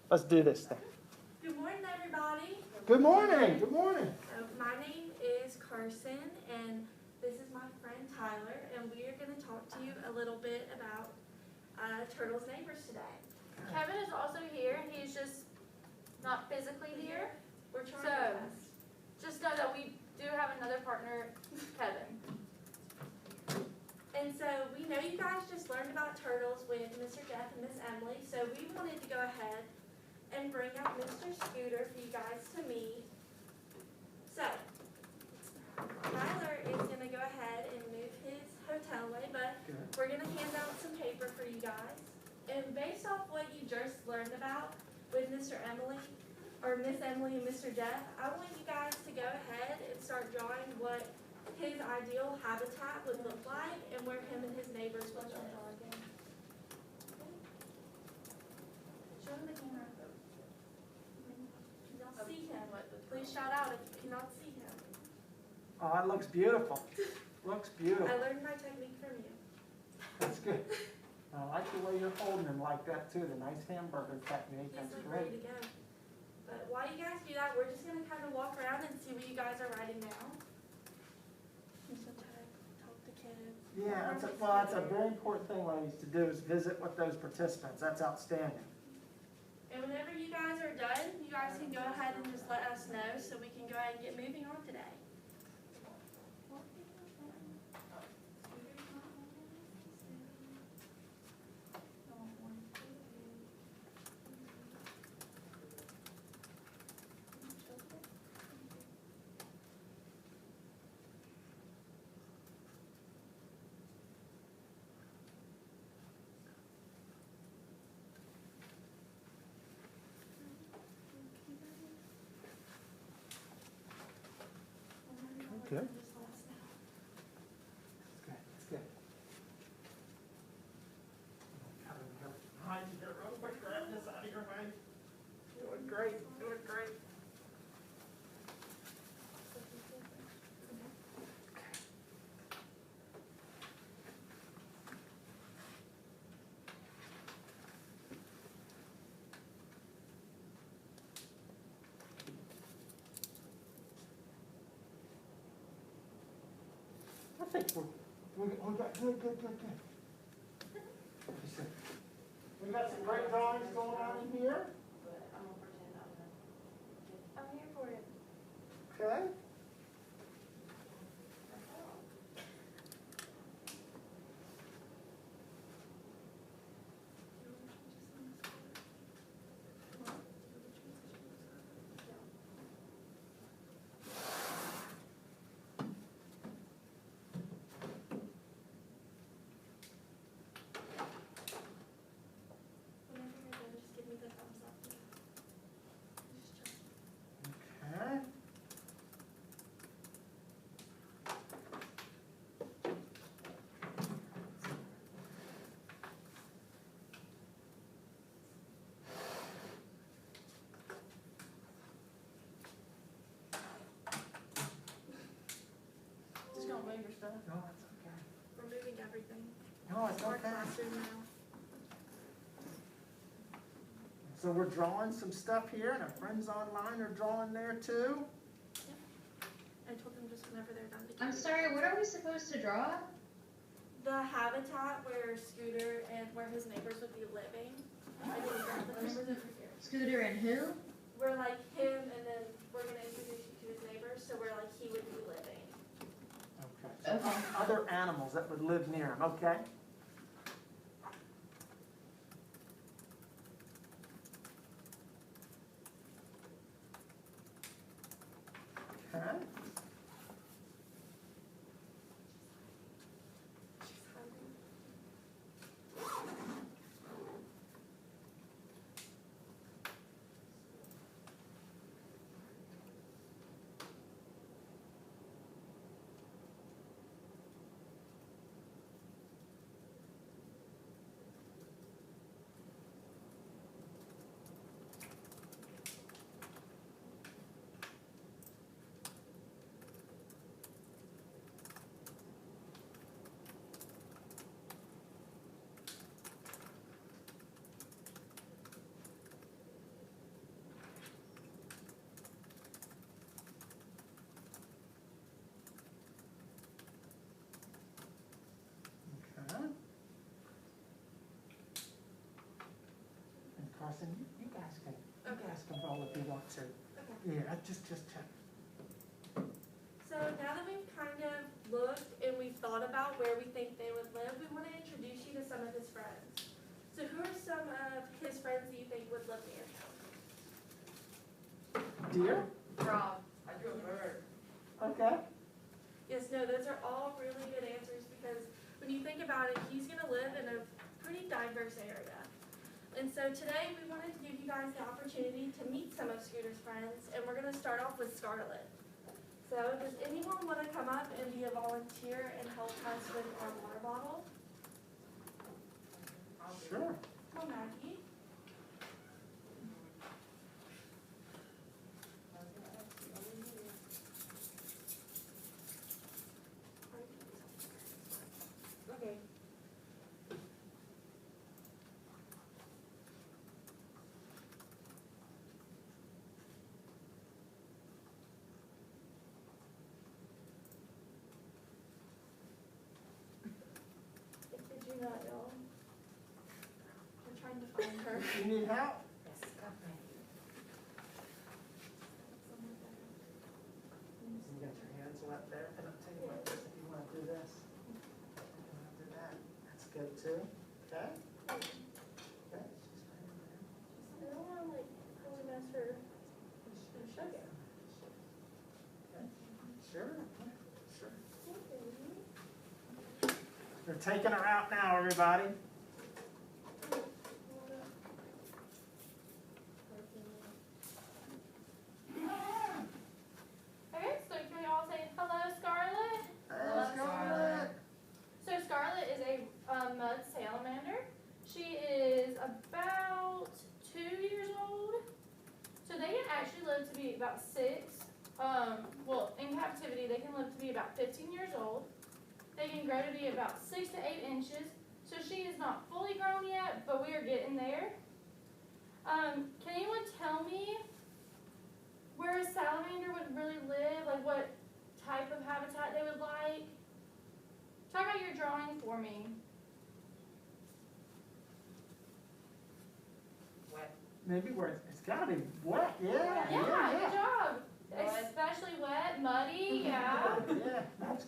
Let's do this thing. Good morning, everybody. Good morning. Good morning. My name is Carsyn, and this is my friend Tyler, and we are going to talk to you a little bit about Turtle's neighbors today. Kevin is also here. He's just not physically here. We're trying our best. Just know that we do have another partner, Kevin. And so we know you guys just learned about turtles with Mr. Jeff and Miss Emily, so we wanted to go ahead and bring out Mr. Scooter for you guys to meet. So, Tyler is going to go ahead and move his hotel away, but we're going to hand out some paper for you guys. And based off what you just learned about with Mr. Emily, or Miss Emily and Mr. Jeff, I want you guys to go ahead and start drawing what his ideal habitat would look like and where him and his neighbors would live. Show him the camera. Can y'all see him? Please shout out if you cannot see him. Oh, it looks beautiful. Looks beautiful. I learned my technique from you. That's good. I like the way you're holding him like that too. The nice hamburger technique. That's He's great. ready to go. But while you guys do that, we're just going to kind of walk around and see what you guys are writing now. Talk to kids. Yeah, that's a very important thing, ladies, to do is visit with those participants. That's outstanding. And whenever you guys are done, you guys can go ahead and just let us know so we can go ahead and get moving on today. Good. That's good. Hide you there real quick. Grab this out of your way. Doing great. Doing great. I think we got good. We got some great drawings going on in here. I'm here for it. Okay. Whenever you're done, just give me the thumbs up. Okay. Just don't move your stuff. No, that's okay. We're moving everything. No, it's Our okay. classroom now. So we're drawing some stuff here, and our friends online are drawing there too. I told them just whenever they're done to I'm keep it. sorry, what are we supposed to draw? The habitat where Scooter and where his neighbors would be living. I didn't grab the numbers over here. Scooter and who? We're like him, and then we're going to introduce you to his neighbors, so where like he would be living. Okay. Okay. Other animals that would live near him, okay? Okay. Carsyn, you guys can roll if you want to. Okay. Yeah, just check. So now that we've kind of looked and we've thought about where we think they would live, we want to introduce you to some of his friends. So who are some of his friends that you think would live near him? Deer? Frog. I drew a bird. Okay. Yes, no, those are all really good answers because when you think about it, he's going to live in a pretty diverse area. And so today we wanted to give you guys the opportunity to meet some of Scooter's friends, and we're going to start off with Scarlett. So does anyone want to come up and be a volunteer and help us with our water bottle? Sure. Come on, Maggie. Okay. Did you not, y'all? We're trying to find her. You need help? Yes, okay. You got your hands wet there, and I'll tell you what, if you want to do this, you want to do that. That's good too. Okay? Okay. She's right in there. I don't want to like really mess her. Okay. Okay. Sure. Sure. They're taking her out now, everybody. Okay, so can we all say hello, Scarlett? Hey, Scarlett. So Scarlett is a mud salamander. She is about 2 years old. So they can actually live to be about 6. Well, in captivity, they can live to be about 15 years old. They can grow to be about 6 to 8 inches. So she is not fully grown yet, but we are getting there. Can anyone tell me where a salamander would really live? Like what type of habitat they would like? Talk about your drawing for me. Wet. Maybe where it's got to be wet. Yeah. Yeah, good job. Mud. Especially wet, muddy, yeah. Yeah. That's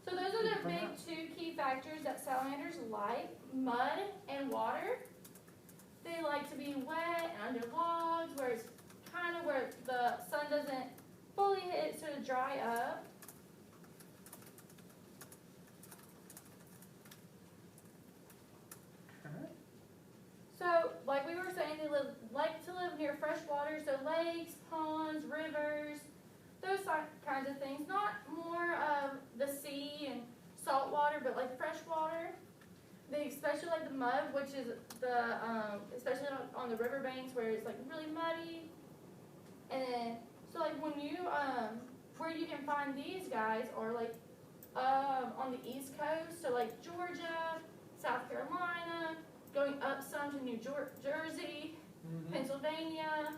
So those are the big 2 key factors that salamanders like, mud and water. They like to be wet and under logs where it's kind of where the sun doesn't fully hit so to dry up. okay. So like we were saying, they like to live near fresh water, so lakes, ponds, rivers, those kinds of things. Not more of the sea and salt water, but like fresh water. They especially like the mud, which is the especially on the river banks where it's like really muddy. And so like when you where you can find these guys are like on the East Coast, so like Georgia, South Carolina, going up some to New Jersey, Pennsylvania.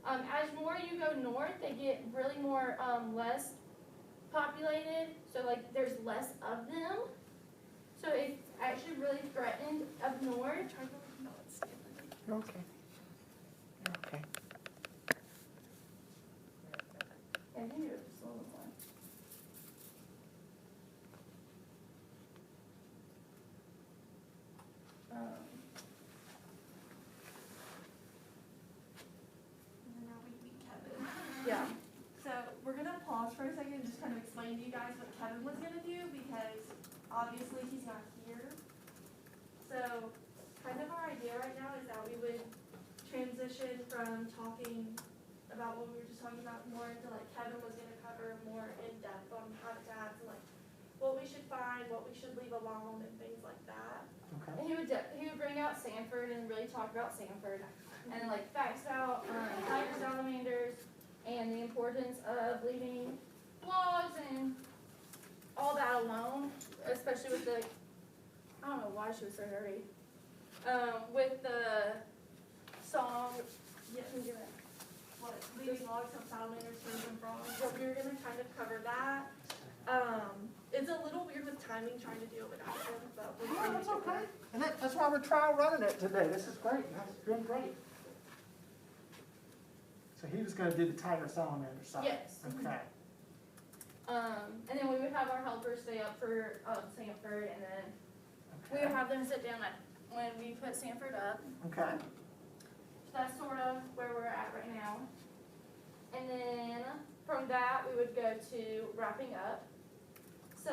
As more you go north, they get really more less populated, so like there's less of them. So it's actually really threatened up north. Okay. Okay. Yeah, I think it was just a little one. And now we meet Kevin. Yeah. So we're gonna pause for a second and just kind of explain to you guys what Kevin was gonna do because obviously he's not here. So kind of our idea right now is that we would transition from talking about what we were just talking about more into like Kevin was gonna cover more in depth on habitats and like what we should find, what we should leave alone and things like that. Okay. And he would bring out Sanford and really talk about Sanford and then like facts about tiger salamanders and the importance of leaving logs and all that alone, especially with the, I don't know why she was so hurry, with the song, what, leaving logs, some salamanders, birds and frogs, but we were gonna kind of cover that. It's a little weird with timing trying to do it without him, but we're Yeah, trying to that's get okay. there. And that's why we're trial running it today. This is great. That's doing great. So he was going to do the tiger salamander side. Yes. Okay. And then we would have our helpers stay up for Sanford, and then we would have them sit down when we put Sanford up. Okay. So that's sort of where we're at right now. And then from that, we would go to wrapping up. So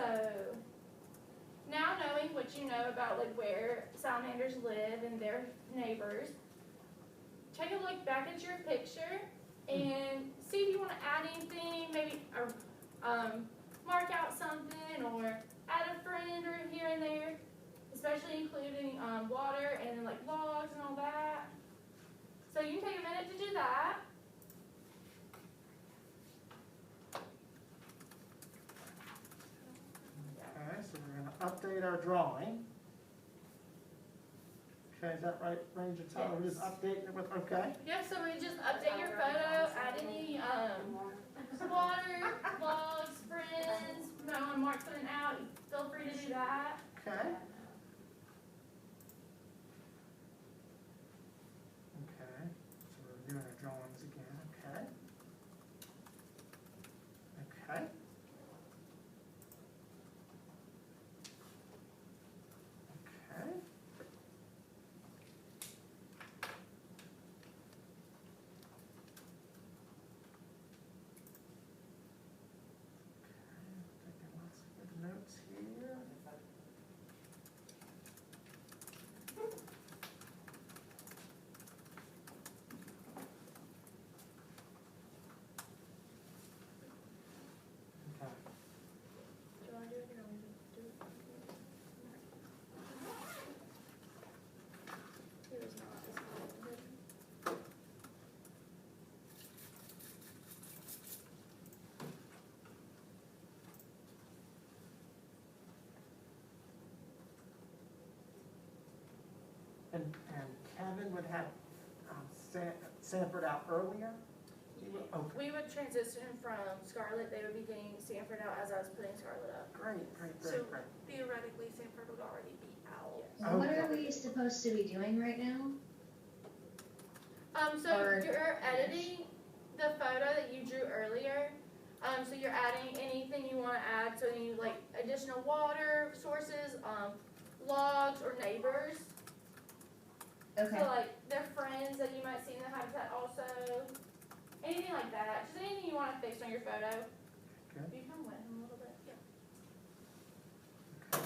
now knowing what you know about like where salamanders live and their neighbors, take a look back at your picture and see if you want to add anything, maybe mark out something or add a friend or here and there, especially including water and like logs and all that. So you can take a minute to do that. Okay, so we're going to update our drawing. Okay, is that right, Ranger Tyler? We're just updating it with, okay. Yeah, so we just update your photo, add any water, logs, friends, you might want to mark something out, feel free to do that. Okay. Okay, so we're doing our drawings again, okay. Okay. Okay. Taking lots of good notes here. Okay. Do you want to do it or we do it? It was not as good. And Kevin would have Sanford out earlier? Okay, We would transition from Scarlet, they would be getting Sanford out as I was putting Scarlet up. great, great, So- great, great. Theoretically, Sanford would already be out. What Okay. are we supposed to be doing right now? So Or- you're editing the photo that you drew earlier. So you're adding anything you want to add, so any like additional water sources, logs or neighbors. Okay. So like their friends that you might see in the habitat also. Anything like that. Just anything you want to fix on your photo. Okay. You can wet him a little bit. Yeah. Okay.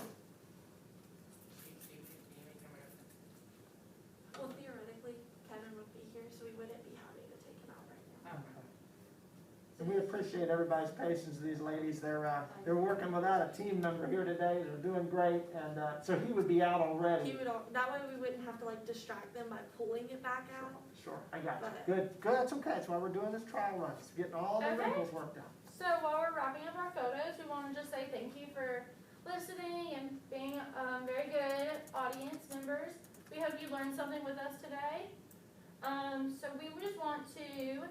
Well, theoretically, Kevin would be here, so we wouldn't be having to take him out right now. Okay. And we appreciate everybody's patience. These ladies, they're working without a team member here today. They're doing great, and so he would be out already. He would that way we wouldn't have to like distract them by pulling it back out. Sure, I got you. But- Good, good. That's okay. That's why we're doing this trial run. It's getting all the Okay. wrinkles worked out. So while we're wrapping up our photos, we want to just say thank you for listening and being very good audience members. We hope you learned something with us today. So we just want to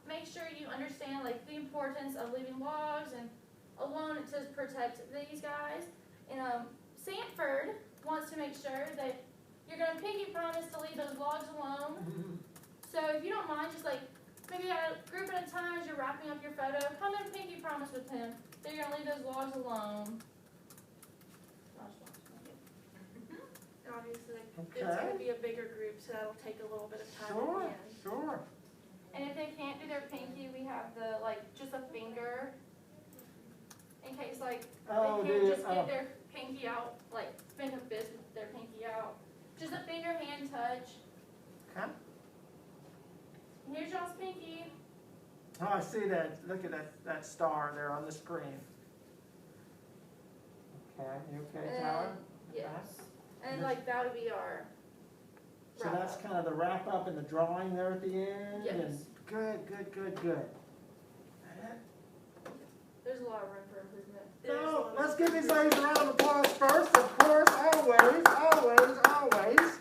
make sure you understand like the importance of leaving logs and alone to protect these guys. And Sanford wants to make sure that you're going to pinky promise to leave those logs alone. So if you don't mind, just like maybe a group at a time as you're wrapping up your photo, come and pinky promise with him that you're going to leave those logs alone. And obviously, it's going Okay. to be a bigger group, so that'll take a little bit of time Sure, at the end. sure. And if they can't do their pinky, we have the, like, just a finger, in case, like, Oh, they can't just oh. get their pinky out, like, spin a fist with their pinky out. Just a finger hand touch. Okay. Here's y'all's pinky. Oh, I see that. Look at that star there on the screen. Okay, you okay, And Tyler? yes. And, like, that would be our So wrap that's up. kind of the wrap up and the drawing there at the end? Yes. And good, good, good, good. There's a lot of room for improvement. So, let's give these ladies a round of applause first, of course, always, always, always.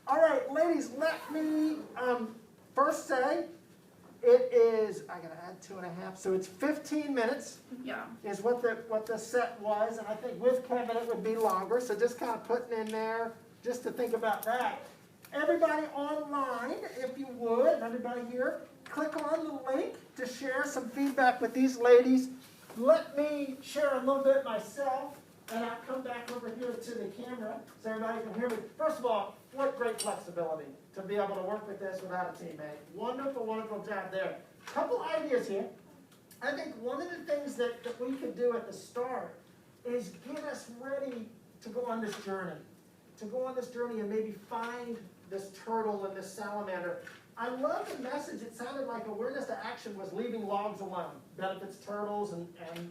All right, ladies, let me first say It is, I gotta add 2.5, so it's 15 minutes Yeah. is what the set was, and I think with Kevin it would be longer, so just kind of putting in there, just to think about that. Everybody online, if you would, everybody here, click on the link to share some feedback with these ladies. Let me share a little bit myself, and I'll come back over here to the camera so everybody can hear me. First of all, what great flexibility to be able to work with this without a teammate. Wonderful, wonderful job there. Couple ideas here. I think one of the things that we could do at the start is get us ready to go on this journey. To go on this journey and maybe find this turtle and this salamander. I love the message. It sounded like awareness to action was leaving logs alone. Benefits turtles and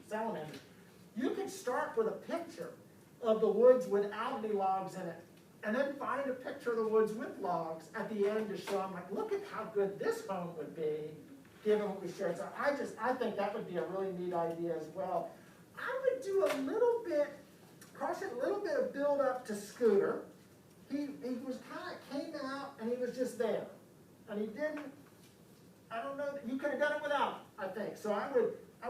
salamanders. You could start with a picture of the woods without any logs in it, and then find a picture of the woods with logs at the end to show them, like, look at how good this home would be, given what we shared. So I think that would be a really neat idea as well. I would do a little bit, Carsyn, a little bit of build up to Scooter. He was kind of came out and he was just there, and he didn't. I don't know. You could have done it without, I think. So I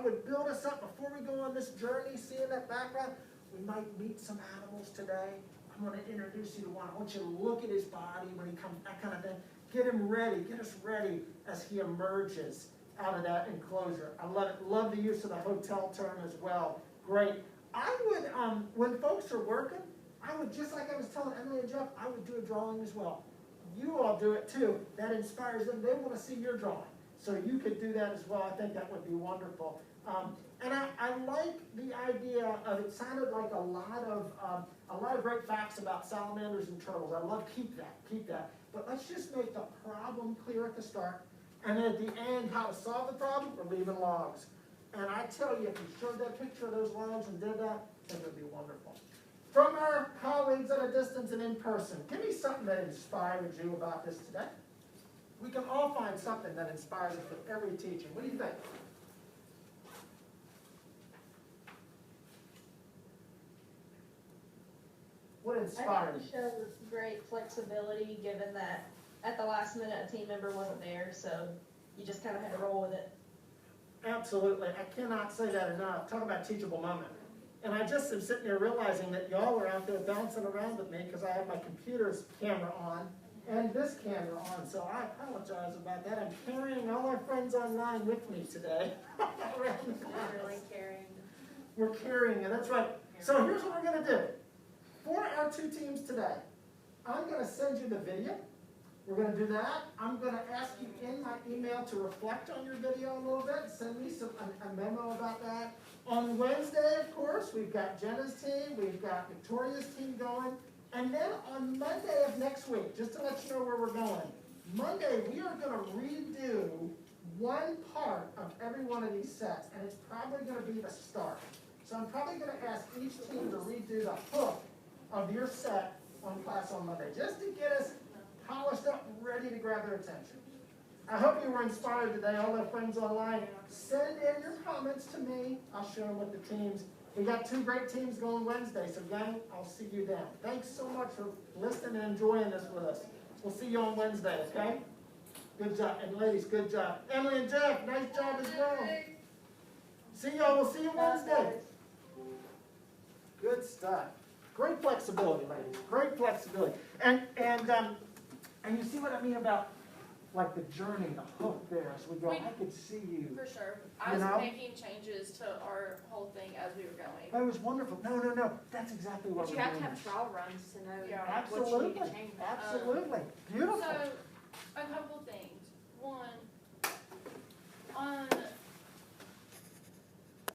would build us up before we go on this journey. Seeing that background, we might meet some animals today. I'm going to introduce you to one. I want you to look at his body when he comes, that kind of thing. Get him ready. Get us ready as he emerges out of that enclosure. I love it. Love the use of the hotel term as well. Great. I would, when folks are working, I would, just like I was telling Emily and Jeff, I would do a drawing as well. You all do it too. That inspires them. They want to see your drawing. So you could do that as well. I think that would be wonderful. And I like the idea of, it sounded like a lot of great facts about salamanders and turtles. I love keep that. But let's just make the problem clear at the start, and then at the end, how to solve the problem. We're leaving logs. And I tell you, if you showed that picture of those logs and did that, it would be wonderful. From our colleagues at a distance and in person, give me something that inspired you about this today. We can all find something that inspires us with every teaching. What do you think? What inspired I think you? it showed great flexibility, given that at the last minute a team member wasn't there, so you just kind of had to roll with it. Absolutely. I cannot say that enough. Talk about teachable moment. And I just am sitting there realizing that y'all are out there bouncing around with me because I have my computer's camera on and this camera on. So I apologize about that. I'm carrying all our friends online with me today. Really caring. We're carrying it. That's right. So here's what we're going to do. For our two teams today, I'm going to send you the video. We're going to do that. I'm going to ask you in my email to reflect on your video a little bit. Send me a memo about that. On Wednesday, of course, we've got Jenna's team. We've got Victoria's team going. And then on Monday of next week, just to let you know where we're going, Monday we are going to redo one part of every one of these sets. And it's probably going to be the start. So I'm probably going to ask each team to redo the hook of your set on class on Monday, just to get us polished up, ready to grab their attention. I hope you were inspired today. All our friends online, send in your comments to me. I'll share them with the teams. We got two great teams going Wednesday, so gang, I'll see you then. Thanks so much for listening and enjoying this with us. We'll see you on Wednesday, okay? Good job. And ladies, good job. Emily and Jeff, nice job as well. See y'all. We'll see you Wednesday. Good stuff. Great flexibility, ladies. Great flexibility. And you see what I mean about, like, the journey, the hook there as we go. I could see you. For sure. I was making changes to our whole thing as we were going. That was wonderful. No. That's exactly what But we're you have doing. to have trial runs to know what you Absolutely. need to change. Absolutely. Beautiful. So, a couple things.